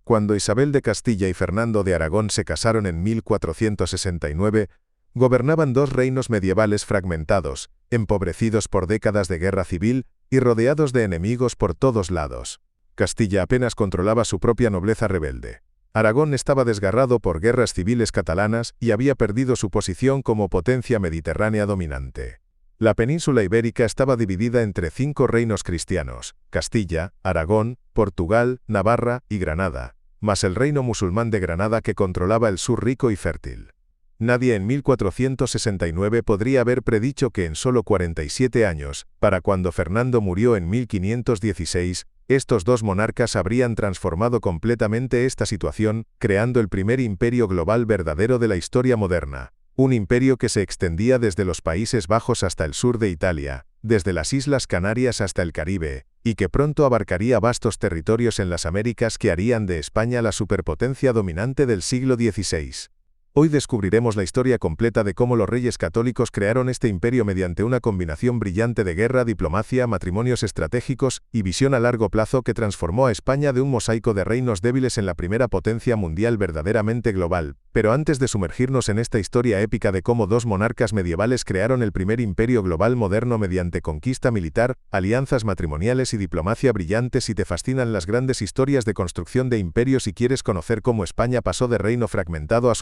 Cuando Isabel de Castilla y Fernando de Aragón se casaron en 1469, gobernaban dos reinos medievales fragmentados, empobrecidos por décadas de guerra civil y rodeados de enemigos por todos lados. Castilla apenas controlaba su propia nobleza rebelde. Aragón estaba desgarrado por guerras civiles catalanas y había perdido su posición como potencia mediterránea dominante. La península ibérica estaba dividida entre 5 reinos cristianos: Castilla, Aragón, Portugal, Navarra y Granada, más el reino musulmán de Granada que controlaba el sur rico y fértil. Nadie en 1469 podría haber predicho que en solo 47 años, para cuando Fernando murió en 1516, estos dos monarcas habrían transformado completamente esta situación, creando el primer imperio global verdadero de la historia moderna. Un imperio que se extendía desde los Países Bajos hasta el sur de Italia, desde las Islas Canarias hasta el Caribe, y que pronto abarcaría vastos territorios en las Américas que harían de España la superpotencia dominante del siglo XVI. Hoy descubriremos la historia completa de cómo los reyes católicos crearon este imperio mediante una combinación brillante de guerra, diplomacia, matrimonios estratégicos y visión a largo plazo que transformó a España de un mosaico de reinos débiles en la primera potencia mundial verdaderamente global. Pero antes de sumergirnos en esta historia épica de cómo dos monarcas medievales crearon el primer imperio global moderno mediante conquista militar, alianzas matrimoniales y diplomacia brillante, si te fascinan las grandes historias de construcción de imperios y quieres conocer cómo España pasó de reino fragmentado a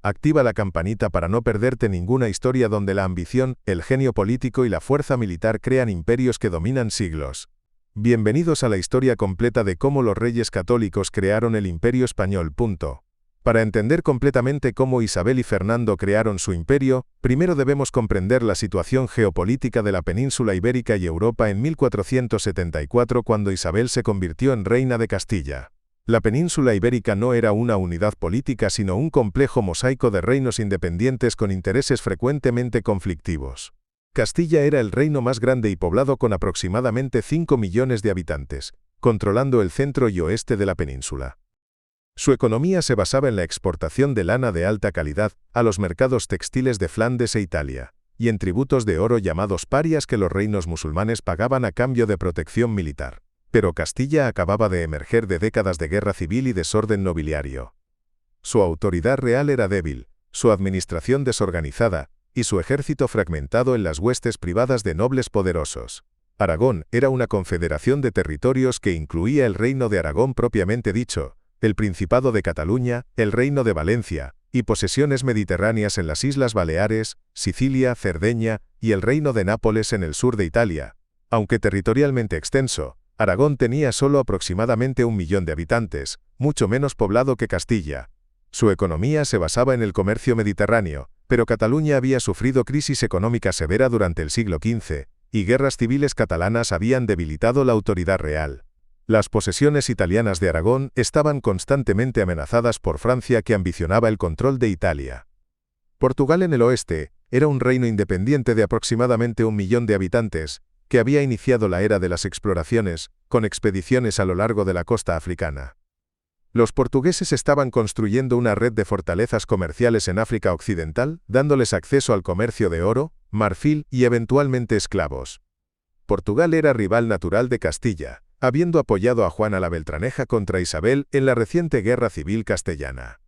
activa la campanita para no perderte ninguna historia donde la ambición, el genio político y la fuerza militar crean imperios que dominan siglos. Bienvenidos a la historia completa de cómo los reyes católicos crearon el Imperio Español. Para entender completamente cómo Isabel y Fernando crearon su imperio, primero debemos comprender la situación geopolítica de la península ibérica y Europa en 1474 cuando Isabel se convirtió en reina de Castilla. La península ibérica no era una unidad política sino un complejo mosaico de reinos independientes con intereses frecuentemente conflictivos. Castilla era el reino más grande y poblado con aproximadamente 5 millones de habitantes, controlando el centro y oeste de la península. Su economía se basaba en la exportación de lana de alta calidad a los mercados textiles de Flandes e Italia, y en tributos de oro llamados parias que los reinos musulmanes pagaban a cambio de protección militar. Pero Castilla acababa de emerger de décadas de guerra civil y desorden nobiliario. Su autoridad real era débil, su administración desorganizada, y su ejército fragmentado en las huestes privadas de nobles poderosos. Aragón era una confederación de territorios que incluía el reino de Aragón propiamente dicho, el Principado de Cataluña, el reino de Valencia, y posesiones mediterráneas en las Islas Baleares, Sicilia, Cerdeña, y el reino de Nápoles en el sur de Italia. Aunque territorialmente extenso, Aragón tenía solo aproximadamente 1 millón de habitantes, mucho menos poblado que Castilla. Su economía se basaba en el comercio mediterráneo, pero Cataluña había sufrido crisis económica severa durante el siglo XV, y guerras civiles catalanas habían debilitado la autoridad real. Las posesiones italianas de Aragón estaban constantemente amenazadas por Francia que ambicionaba el control de Italia. Portugal en el oeste era un reino independiente de aproximadamente 1 millón de habitantes, que había iniciado la era de las exploraciones, con expediciones a lo largo de la costa africana. Los portugueses estaban construyendo una red de fortalezas comerciales en África Occidental, dándoles acceso al comercio de oro, marfil y eventualmente esclavos. Portugal era rival natural de Castilla, habiendo apoyado a Juana la Beltraneja contra Isabel en la reciente guerra civil castellana.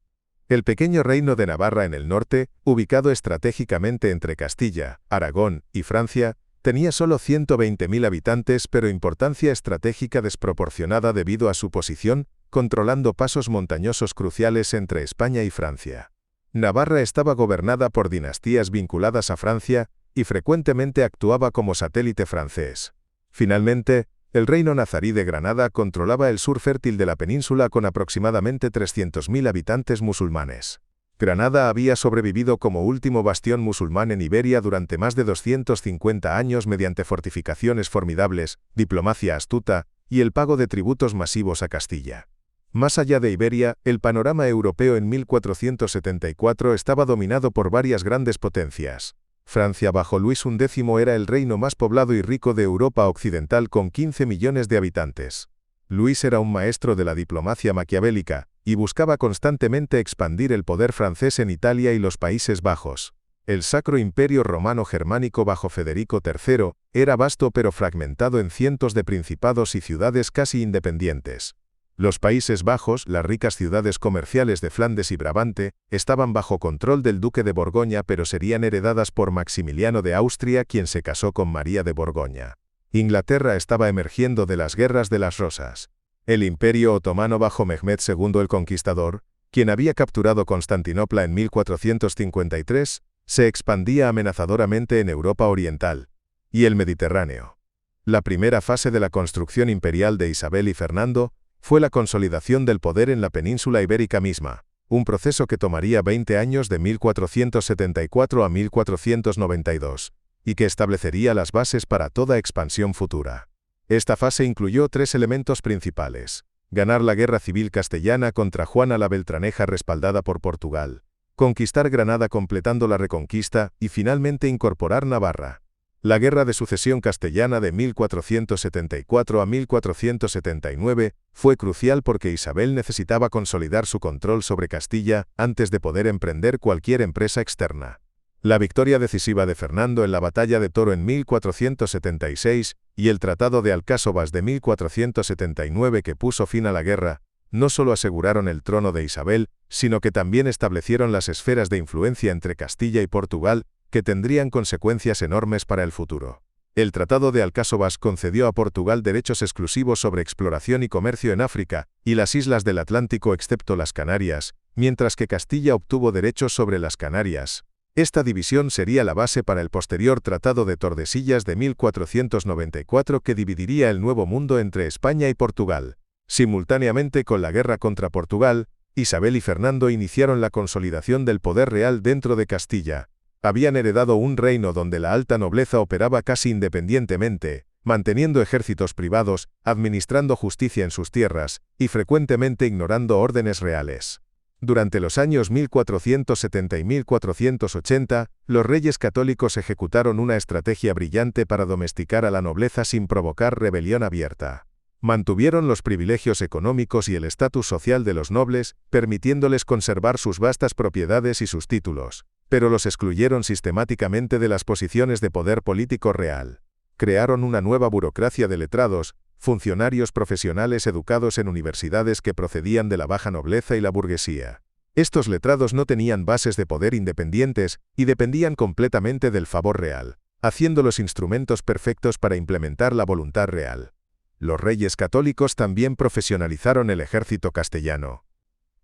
El pequeño reino de Navarra en el norte, ubicado estratégicamente entre Castilla, Aragón y Francia, tenía solo 120.000 habitantes pero importancia estratégica desproporcionada debido a su posición, controlando pasos montañosos cruciales entre España y Francia. Navarra estaba gobernada por dinastías vinculadas a Francia y frecuentemente actuaba como satélite francés. Finalmente, el reino nazarí de Granada controlaba el sur fértil de la península con aproximadamente 300.000 habitantes musulmanes. Granada había sobrevivido como último bastión musulmán en Iberia durante más de 250 años mediante fortificaciones formidables, diplomacia astuta y el pago de tributos masivos a Castilla. Más allá de Iberia, el panorama europeo en 1474 estaba dominado por varias grandes potencias. Francia bajo Luis XI era el reino más poblado y rico de Europa Occidental con 15 millones de habitantes. Luis era un maestro de la diplomacia maquiavélica, y buscaba constantemente expandir el poder francés en Italia y los Países Bajos. El Sacro Imperio Romano Germánico bajo Federico III era vasto pero fragmentado en cientos de principados y ciudades casi independientes. Los Países Bajos, las ricas ciudades comerciales de Flandes y Brabante, estaban bajo control del duque de Borgoña, pero serían heredadas por Maximiliano de Austria, quien se casó con María de Borgoña. Inglaterra estaba emergiendo de las guerras de las Rosas. El Imperio Otomano bajo Mehmed II el Conquistador, quien había capturado Constantinopla en 1453, se expandía amenazadoramente en Europa Oriental y el Mediterráneo. La primera fase de la construcción imperial de Isabel y Fernando fue la consolidación del poder en la península ibérica misma, un proceso que tomaría 20 años de 1474 a 1492, y que establecería las bases para toda expansión futura. Esta fase incluyó 3 elementos principales: ganar la guerra civil castellana contra Juana la Beltraneja respaldada por Portugal, conquistar Granada completando la reconquista y finalmente incorporar Navarra. La Guerra de Sucesión Castellana de 1474 a 1479 fue crucial porque Isabel necesitaba consolidar su control sobre Castilla antes de poder emprender cualquier empresa externa. La victoria decisiva de Fernando en la Batalla de Toro en 1476 y el Tratado de Alcáçovas de 1479 que puso fin a la guerra, no solo aseguraron el trono de Isabel, sino que también establecieron las esferas de influencia entre Castilla y Portugal, que tendrían consecuencias enormes para el futuro. El Tratado de Alcáçovas concedió a Portugal derechos exclusivos sobre exploración y comercio en África y las islas del Atlántico excepto las Canarias, mientras que Castilla obtuvo derechos sobre las Canarias. Esta división sería la base para el posterior Tratado de Tordesillas de 1494 que dividiría el Nuevo Mundo entre España y Portugal. Simultáneamente con la guerra contra Portugal, Isabel y Fernando iniciaron la consolidación del poder real dentro de Castilla. Habían heredado un reino donde la alta nobleza operaba casi independientemente, manteniendo ejércitos privados, administrando justicia en sus tierras, y frecuentemente ignorando órdenes reales. Durante los años 1470 y 1480, los reyes católicos ejecutaron una estrategia brillante para domesticar a la nobleza sin provocar rebelión abierta. Mantuvieron los privilegios económicos y el estatus social de los nobles, permitiéndoles conservar sus vastas propiedades y sus títulos, pero los excluyeron sistemáticamente de las posiciones de poder político real. Crearon una nueva burocracia de letrados, funcionarios profesionales educados en universidades que procedían de la baja nobleza y la burguesía. Estos letrados no tenían bases de poder independientes y dependían completamente del favor real, haciéndolos instrumentos perfectos para implementar la voluntad real. Los reyes católicos también profesionalizaron el ejército castellano.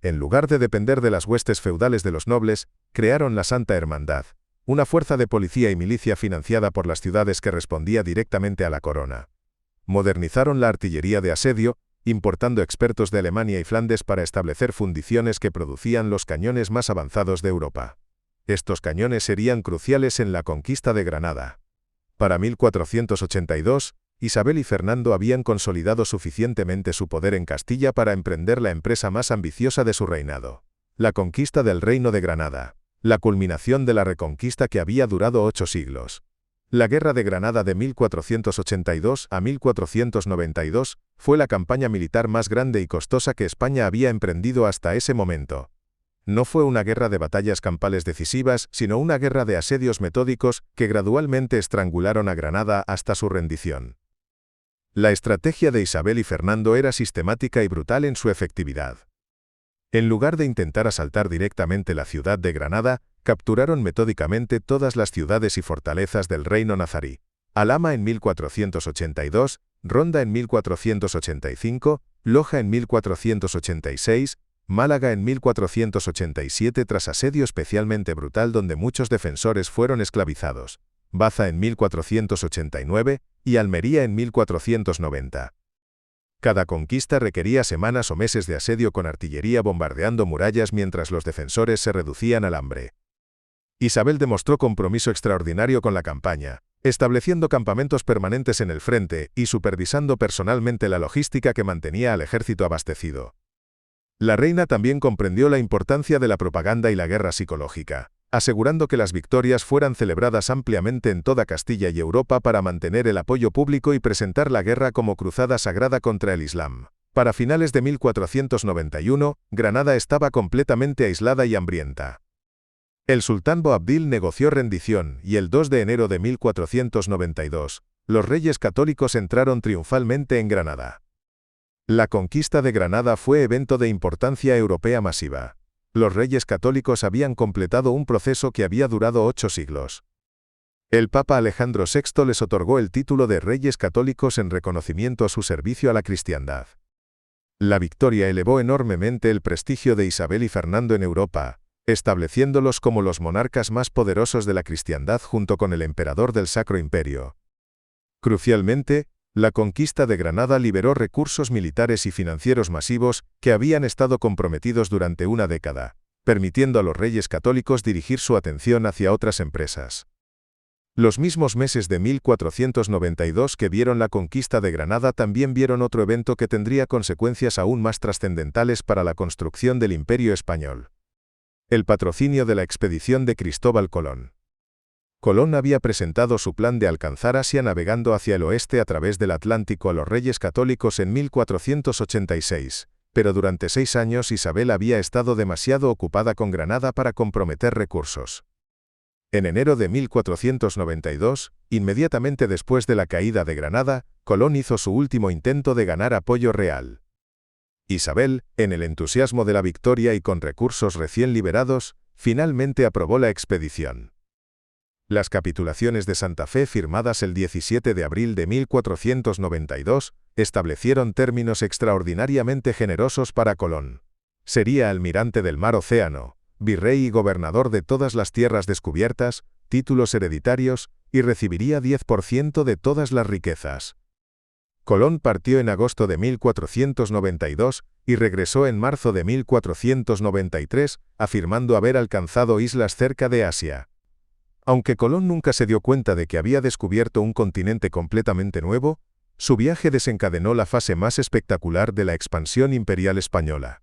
En lugar de depender de las huestes feudales de los nobles, crearon la Santa Hermandad, una fuerza de policía y milicia financiada por las ciudades que respondía directamente a la corona. Modernizaron la artillería de asedio, importando expertos de Alemania y Flandes para establecer fundiciones que producían los cañones más avanzados de Europa. Estos cañones serían cruciales en la conquista de Granada. Para 1482, Isabel y Fernando habían consolidado suficientemente su poder en Castilla para emprender la empresa más ambiciosa de su reinado: la conquista del Reino de Granada, la culminación de la reconquista que había durado 8 siglos. La Guerra de Granada de 1482 a 1492 fue la campaña militar más grande y costosa que España había emprendido hasta ese momento. No fue una guerra de batallas campales decisivas, sino una guerra de asedios metódicos que gradualmente estrangularon a Granada hasta su rendición. La estrategia de Isabel y Fernando era sistemática y brutal en su efectividad. En lugar de intentar asaltar directamente la ciudad de Granada, capturaron metódicamente todas las ciudades y fortalezas del reino nazarí: Alhama en 1482, Ronda en 1485, Loja en 1486, Málaga en 1487 tras asedio especialmente brutal donde muchos defensores fueron esclavizados, Baza en 1489 y Almería en 1490. Cada conquista requería semanas o meses de asedio con artillería bombardeando murallas mientras los defensores se reducían al hambre. Isabel demostró compromiso extraordinario con la campaña, estableciendo campamentos permanentes en el frente y supervisando personalmente la logística que mantenía al ejército abastecido. La reina también comprendió la importancia de la propaganda y la guerra psicológica, asegurando que las victorias fueran celebradas ampliamente en toda Castilla y Europa para mantener el apoyo público y presentar la guerra como cruzada sagrada contra el Islam. Para finales de 1491, Granada estaba completamente aislada y hambrienta. El sultán Boabdil negoció rendición y el 2 de enero de 1492, los reyes católicos entraron triunfalmente en Granada. La conquista de Granada fue evento de importancia europea masiva. Los reyes católicos habían completado un proceso que había durado 8 siglos. El Papa Alejandro VI les otorgó el título de Reyes Católicos en reconocimiento a su servicio a la cristiandad. La victoria elevó enormemente el prestigio de Isabel y Fernando en Europa, estableciéndolos como los monarcas más poderosos de la cristiandad junto con el emperador del Sacro Imperio. Crucialmente, la conquista de Granada liberó recursos militares y financieros masivos que habían estado comprometidos durante una década, permitiendo a los reyes católicos dirigir su atención hacia otras empresas. Los mismos meses de 1492 que vieron la conquista de Granada también vieron otro evento que tendría consecuencias aún más trascendentales para la construcción del Imperio español. El patrocinio de la expedición de Cristóbal Colón. Colón había presentado su plan de alcanzar Asia navegando hacia el oeste a través del Atlántico a los reyes católicos en 1486, pero durante 6 años Isabel había estado demasiado ocupada con Granada para comprometer recursos. En enero de 1492, inmediatamente después de la caída de Granada, Colón hizo su último intento de ganar apoyo real. Isabel, en el entusiasmo de la victoria y con recursos recién liberados, finalmente aprobó la expedición. Las capitulaciones de Santa Fe firmadas el 17 de abril de 1492 establecieron términos extraordinariamente generosos para Colón. Sería almirante del mar Océano, virrey y gobernador de todas las tierras descubiertas, títulos hereditarios, y recibiría 10% de todas las riquezas. Colón partió en agosto de 1492 y regresó en marzo de 1493, afirmando haber alcanzado islas cerca de Asia. Aunque Colón nunca se dio cuenta de que había descubierto un continente completamente nuevo, su viaje desencadenó la fase más espectacular de la expansión imperial española.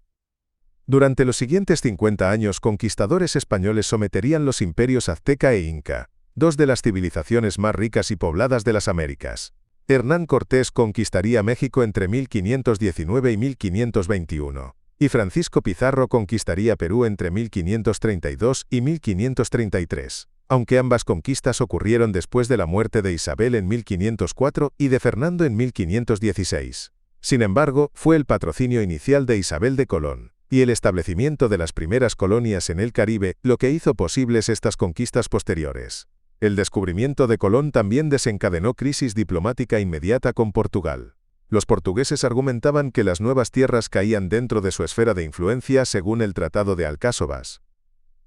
Durante los siguientes 50 años, conquistadores españoles someterían los imperios azteca e inca, dos de las civilizaciones más ricas y pobladas de las Américas. Hernán Cortés conquistaría México entre 1519 y 1521, y Francisco Pizarro conquistaría Perú entre 1532 y 1533. Aunque ambas conquistas ocurrieron después de la muerte de Isabel en 1504 y de Fernando en 1516. Sin embargo, fue el patrocinio inicial de Isabel de Colón, y el establecimiento de las primeras colonias en el Caribe, lo que hizo posibles estas conquistas posteriores. El descubrimiento de Colón también desencadenó crisis diplomática inmediata con Portugal. Los portugueses argumentaban que las nuevas tierras caían dentro de su esfera de influencia según el Tratado de Alcáçovas.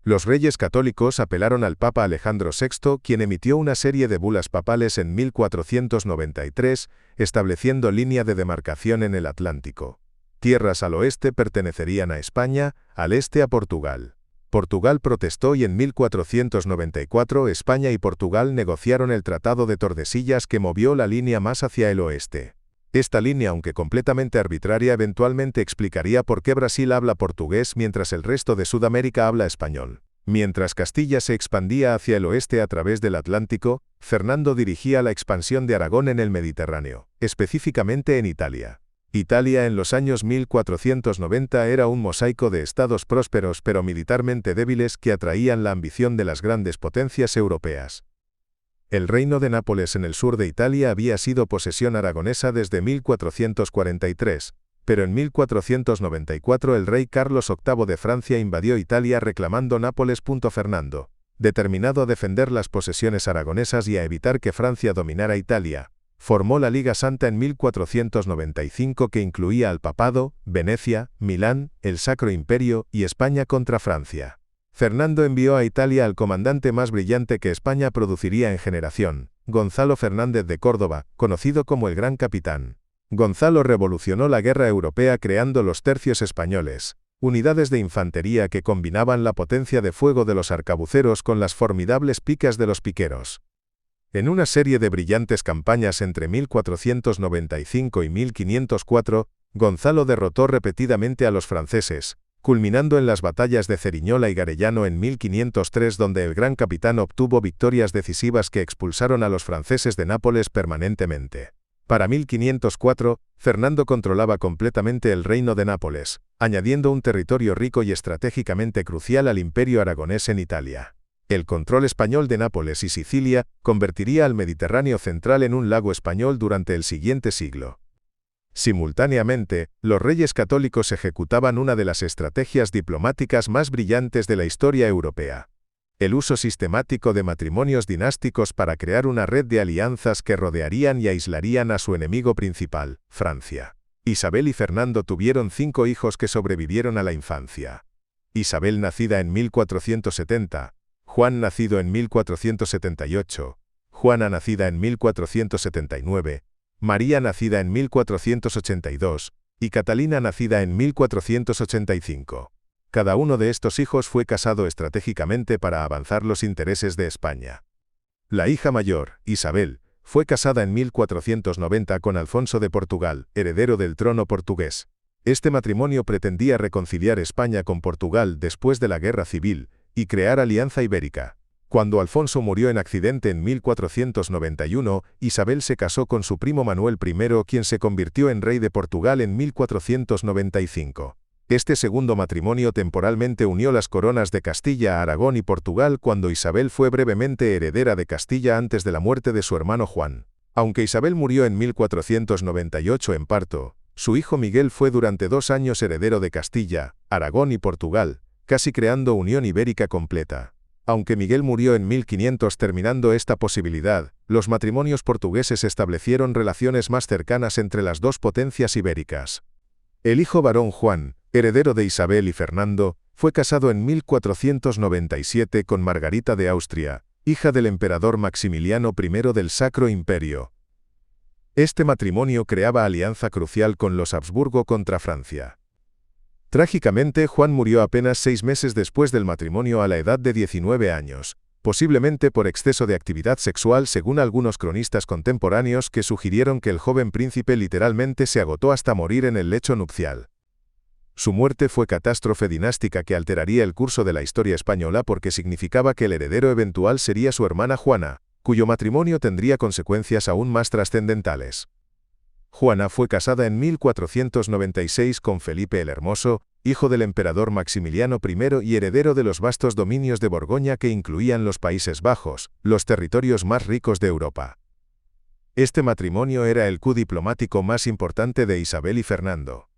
Los reyes católicos apelaron al Papa Alejandro VI, quien emitió una serie de bulas papales en 1493, estableciendo línea de demarcación en el Atlántico. Tierras al oeste pertenecerían a España, al este a Portugal. Portugal protestó y en 1494 España y Portugal negociaron el Tratado de Tordesillas que movió la línea más hacia el oeste. Esta línea, aunque completamente arbitraria, eventualmente explicaría por qué Brasil habla portugués mientras el resto de Sudamérica habla español. Mientras Castilla se expandía hacia el oeste a través del Atlántico, Fernando dirigía la expansión de Aragón en el Mediterráneo, específicamente en Italia. Italia en los años 1490 era un mosaico de estados prósperos pero militarmente débiles que atraían la ambición de las grandes potencias europeas. El reino de Nápoles en el sur de Italia había sido posesión aragonesa desde 1443, pero en 1494 el rey Carlos VIII de Francia invadió Italia reclamando Nápoles. Fernando, determinado a defender las posesiones aragonesas y a evitar que Francia dominara Italia, formó la Liga Santa en 1495 que incluía al Papado, Venecia, Milán, el Sacro Imperio y España contra Francia. Fernando envió a Italia al comandante más brillante que España produciría en generación, Gonzalo Fernández de Córdoba, conocido como el Gran Capitán. Gonzalo revolucionó la guerra europea creando los tercios españoles, unidades de infantería que combinaban la potencia de fuego de los arcabuceros con las formidables picas de los piqueros. En una serie de brillantes campañas entre 1495 y 1504, Gonzalo derrotó repetidamente a los franceses, culminando en las batallas de Ceriñola y Garellano en 1503 donde el Gran Capitán obtuvo victorias decisivas que expulsaron a los franceses de Nápoles permanentemente. Para 1504, Fernando controlaba completamente el reino de Nápoles, añadiendo un territorio rico y estratégicamente crucial al imperio aragonés en Italia. El control español de Nápoles y Sicilia convertiría al Mediterráneo central en un lago español durante el siguiente siglo. Simultáneamente, los reyes católicos ejecutaban una de las estrategias diplomáticas más brillantes de la historia europea: el uso sistemático de matrimonios dinásticos para crear una red de alianzas que rodearían y aislarían a su enemigo principal, Francia. Isabel y Fernando tuvieron 5 hijos que sobrevivieron a la infancia. Isabel, nacida en 1470, Juan, nacido en 1478, Juana, nacida en 1479, María, nacida en 1482, y Catalina, nacida en 1485. Cada uno de estos hijos fue casado estratégicamente para avanzar los intereses de España. La hija mayor, Isabel, fue casada en 1490 con Alfonso de Portugal, heredero del trono portugués. Este matrimonio pretendía reconciliar España con Portugal después de la Guerra Civil y crear alianza ibérica. Cuando Alfonso murió en accidente en 1491, Isabel se casó con su primo Manuel I, quien se convirtió en rey de Portugal en 1495. Este segundo matrimonio temporalmente unió las coronas de Castilla, Aragón y Portugal cuando Isabel fue brevemente heredera de Castilla antes de la muerte de su hermano Juan. Aunque Isabel murió en 1498 en parto, su hijo Miguel fue durante 2 años heredero de Castilla, Aragón y Portugal, casi creando unión ibérica completa. Aunque Miguel murió en 1500 terminando esta posibilidad, los matrimonios portugueses establecieron relaciones más cercanas entre las dos potencias ibéricas. El hijo varón Juan, heredero de Isabel y Fernando, fue casado en 1497 con Margarita de Austria, hija del emperador Maximiliano I del Sacro Imperio. Este matrimonio creaba alianza crucial con los Habsburgo contra Francia. Trágicamente, Juan murió apenas 6 meses después del matrimonio a la edad de 19 años, posiblemente por exceso de actividad sexual según algunos cronistas contemporáneos que sugirieron que el joven príncipe literalmente se agotó hasta morir en el lecho nupcial. Su muerte fue catástrofe dinástica que alteraría el curso de la historia española porque significaba que el heredero eventual sería su hermana Juana, cuyo matrimonio tendría consecuencias aún más trascendentales. Juana fue casada en 1496 con Felipe el Hermoso, hijo del emperador Maximiliano I y heredero de los vastos dominios de Borgoña que incluían los Países Bajos, los territorios más ricos de Europa. Este matrimonio era el coup diplomático más importante de Isabel y Fernando.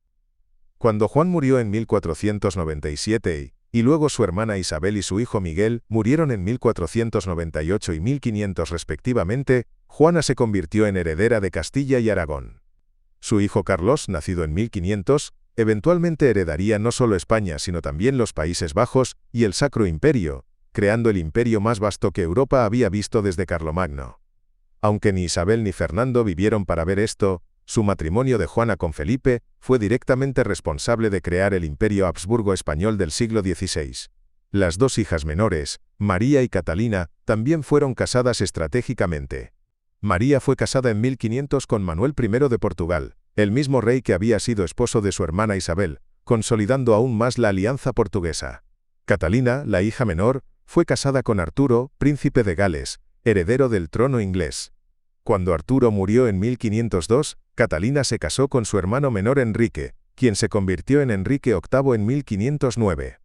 Cuando Juan murió en 1497 y luego su hermana Isabel y su hijo Miguel murieron en 1498 y 1500 respectivamente, Juana se convirtió en heredera de Castilla y Aragón. Su hijo Carlos, nacido en 1500, eventualmente heredaría no solo España sino también los Países Bajos y el Sacro Imperio, creando el imperio más vasto que Europa había visto desde Carlomagno. Aunque ni Isabel ni Fernando vivieron para ver esto, su matrimonio de Juana con Felipe fue directamente responsable de crear el imperio Habsburgo español del siglo XVI. Las 2 hijas menores, María y Catalina, también fueron casadas estratégicamente. María fue casada en 1500 con Manuel I de Portugal, el mismo rey que había sido esposo de su hermana Isabel, consolidando aún más la alianza portuguesa. Catalina, la hija menor, fue casada con Arturo, príncipe de Gales, heredero del trono inglés. Cuando Arturo murió en 1502, Catalina se casó con su hermano menor Enrique, quien se convirtió en Enrique VIII en 1509.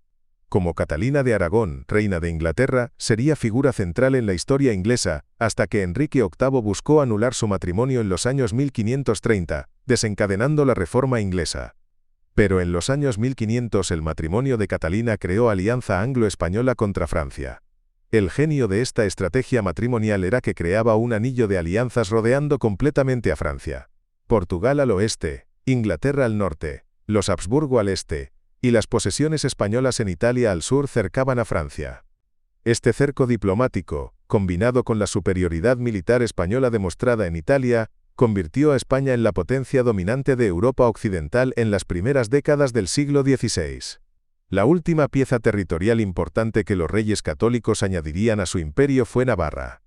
Como Catalina de Aragón, reina de Inglaterra, sería figura central en la historia inglesa, hasta que Enrique VIII buscó anular su matrimonio en los años 1530, desencadenando la Reforma inglesa. Pero en los años 1500 el matrimonio de Catalina creó alianza anglo-española contra Francia. El genio de esta estrategia matrimonial era que creaba un anillo de alianzas rodeando completamente a Francia. Portugal al oeste, Inglaterra al norte, los Habsburgo al este, y las posesiones españolas en Italia al sur cercaban a Francia. Este cerco diplomático, combinado con la superioridad militar española demostrada en Italia, convirtió a España en la potencia dominante de Europa occidental en las primeras décadas del siglo XVI. La última pieza territorial importante que los reyes católicos añadirían a su imperio fue Navarra.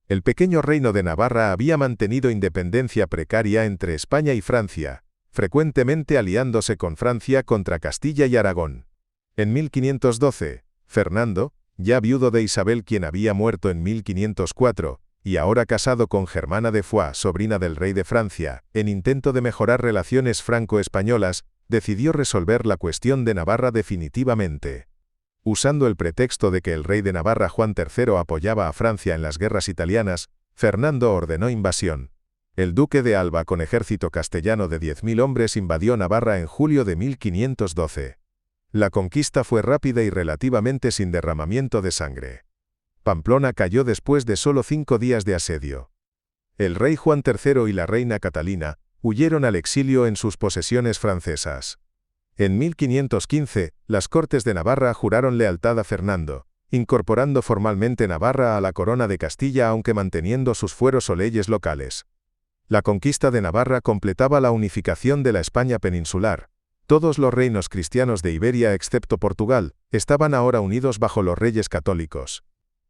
El pequeño reino de Navarra había mantenido independencia precaria entre España y Francia, frecuentemente aliándose con Francia contra Castilla y Aragón. En 1512, Fernando, ya viudo de Isabel quien había muerto en 1504, y ahora casado con Germana de Foix, sobrina del rey de Francia, en intento de mejorar relaciones franco-españolas, decidió resolver la cuestión de Navarra definitivamente. Usando el pretexto de que el rey de Navarra Juan III apoyaba a Francia en las guerras italianas, Fernando ordenó invasión. El duque de Alba con ejército castellano de 10.000 hombres invadió Navarra en julio de 1512. La conquista fue rápida y relativamente sin derramamiento de sangre. Pamplona cayó después de solo 5 días de asedio. El rey Juan III y la reina Catalina huyeron al exilio en sus posesiones francesas. En 1515, las Cortes de Navarra juraron lealtad a Fernando, incorporando formalmente Navarra a la corona de Castilla aunque manteniendo sus fueros o leyes locales. La conquista de Navarra completaba la unificación de la España peninsular. Todos los reinos cristianos de Iberia excepto Portugal estaban ahora unidos bajo los reyes católicos.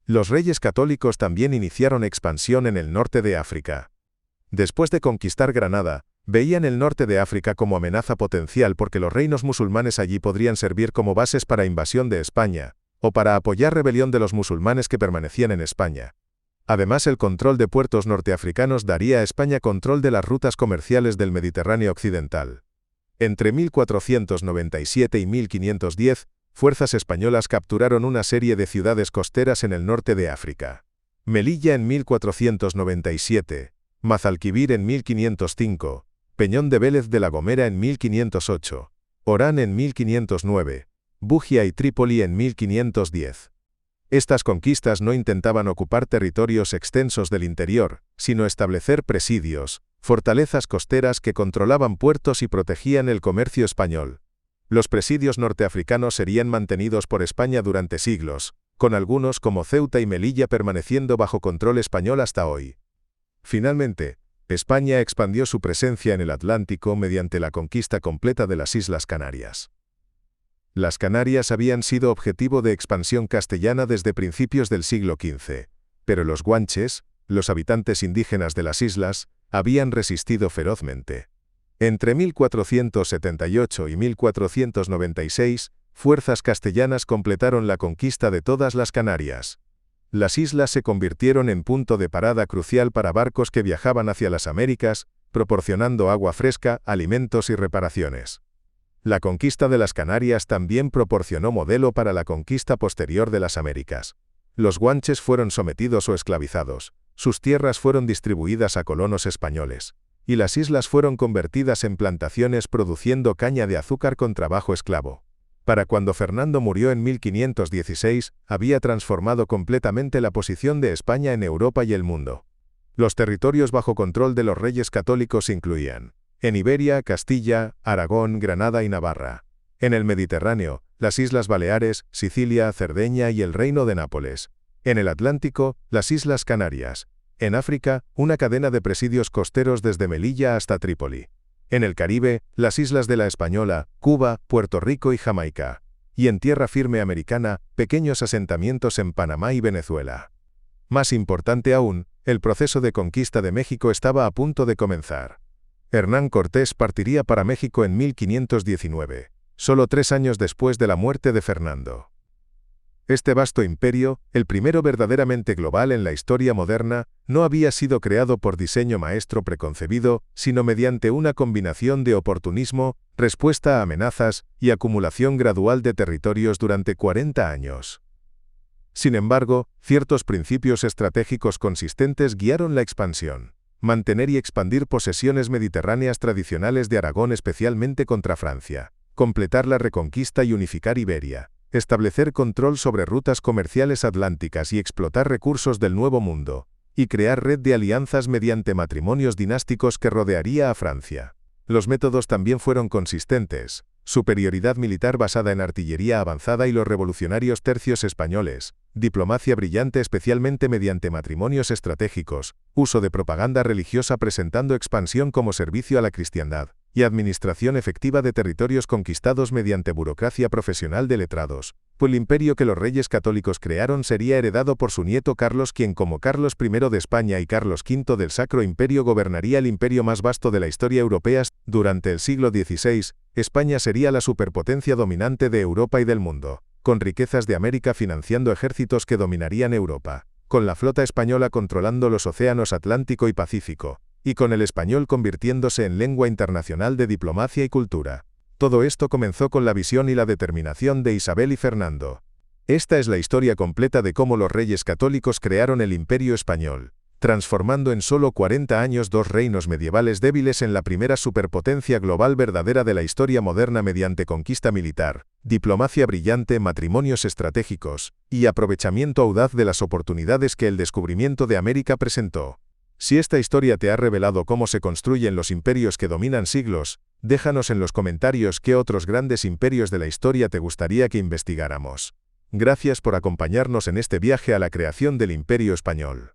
Los reyes católicos también iniciaron expansión en el norte de África. Después de conquistar Granada, veían el norte de África como amenaza potencial porque los reinos musulmanes allí podrían servir como bases para invasión de España, o para apoyar rebelión de los musulmanes que permanecían en España. Además, el control de puertos norteafricanos daría a España control de las rutas comerciales del Mediterráneo occidental. Entre 1497 y 1510, fuerzas españolas capturaron una serie de ciudades costeras en el norte de África. Melilla en 1497, Mazalquivir en 1505, Peñón de Vélez de la Gomera en 1508, Orán en 1509, Bugia y Trípoli en 1510. Estas conquistas no intentaban ocupar territorios extensos del interior, sino establecer presidios, fortalezas costeras que controlaban puertos y protegían el comercio español. Los presidios norteafricanos serían mantenidos por España durante siglos, con algunos como Ceuta y Melilla permaneciendo bajo control español hasta hoy. Finalmente, España expandió su presencia en el Atlántico mediante la conquista completa de las Islas Canarias. Las Canarias habían sido objetivo de expansión castellana desde principios del siglo XV, pero los guanches, los habitantes indígenas de las islas, habían resistido ferozmente. Entre 1478 y 1496, fuerzas castellanas completaron la conquista de todas las Canarias. Las islas se convirtieron en punto de parada crucial para barcos que viajaban hacia las Américas, proporcionando agua fresca, alimentos y reparaciones. La conquista de las Canarias también proporcionó modelo para la conquista posterior de las Américas. Los guanches fueron sometidos o esclavizados, sus tierras fueron distribuidas a colonos españoles, y las islas fueron convertidas en plantaciones produciendo caña de azúcar con trabajo esclavo. Para cuando Fernando murió en 1516, había transformado completamente la posición de España en Europa y el mundo. Los territorios bajo control de los reyes católicos incluían en Iberia, Castilla, Aragón, Granada y Navarra. En el Mediterráneo, las Islas Baleares, Sicilia, Cerdeña y el Reino de Nápoles. En el Atlántico, las Islas Canarias. En África, una cadena de presidios costeros desde Melilla hasta Trípoli. En el Caribe, las islas de la Española, Cuba, Puerto Rico y Jamaica. Y en tierra firme americana, pequeños asentamientos en Panamá y Venezuela. Más importante aún, el proceso de conquista de México estaba a punto de comenzar. Hernán Cortés partiría para México en 1519, solo 3 años después de la muerte de Fernando. Este vasto imperio, el primero verdaderamente global en la historia moderna, no había sido creado por diseño maestro preconcebido, sino mediante una combinación de oportunismo, respuesta a amenazas y acumulación gradual de territorios durante 40 años. Sin embargo, ciertos principios estratégicos consistentes guiaron la expansión. Mantener y expandir posesiones mediterráneas tradicionales de Aragón especialmente contra Francia. Completar la reconquista y unificar Iberia. Establecer control sobre rutas comerciales atlánticas y explotar recursos del Nuevo Mundo. Y crear red de alianzas mediante matrimonios dinásticos que rodearía a Francia. Los métodos también fueron consistentes. Superioridad militar basada en artillería avanzada y los revolucionarios tercios españoles. Diplomacia brillante especialmente mediante matrimonios estratégicos. Uso de propaganda religiosa presentando expansión como servicio a la cristiandad. Y administración efectiva de territorios conquistados mediante burocracia profesional de letrados, pues el imperio que los reyes católicos crearon sería heredado por su nieto Carlos, quien como Carlos I de España y Carlos V del Sacro Imperio gobernaría el imperio más vasto de la historia europea. Durante el siglo XVI, España sería la superpotencia dominante de Europa y del mundo, con riquezas de América financiando ejércitos que dominarían Europa, con la flota española controlando los océanos Atlántico y Pacífico, y con el español convirtiéndose en lengua internacional de diplomacia y cultura. Todo esto comenzó con la visión y la determinación de Isabel y Fernando. Esta es la historia completa de cómo los reyes católicos crearon el Imperio Español. transformando en solo 40 años dos reinos medievales débiles en la primera superpotencia global verdadera de la historia moderna mediante conquista militar, diplomacia brillante, matrimonios estratégicos, y aprovechamiento audaz de las oportunidades que el descubrimiento de América presentó. Si esta historia te ha revelado cómo se construyen los imperios que dominan siglos, déjanos en los comentarios qué otros grandes imperios de la historia te gustaría que investigáramos. Gracias por acompañarnos en este viaje a la creación del Imperio Español.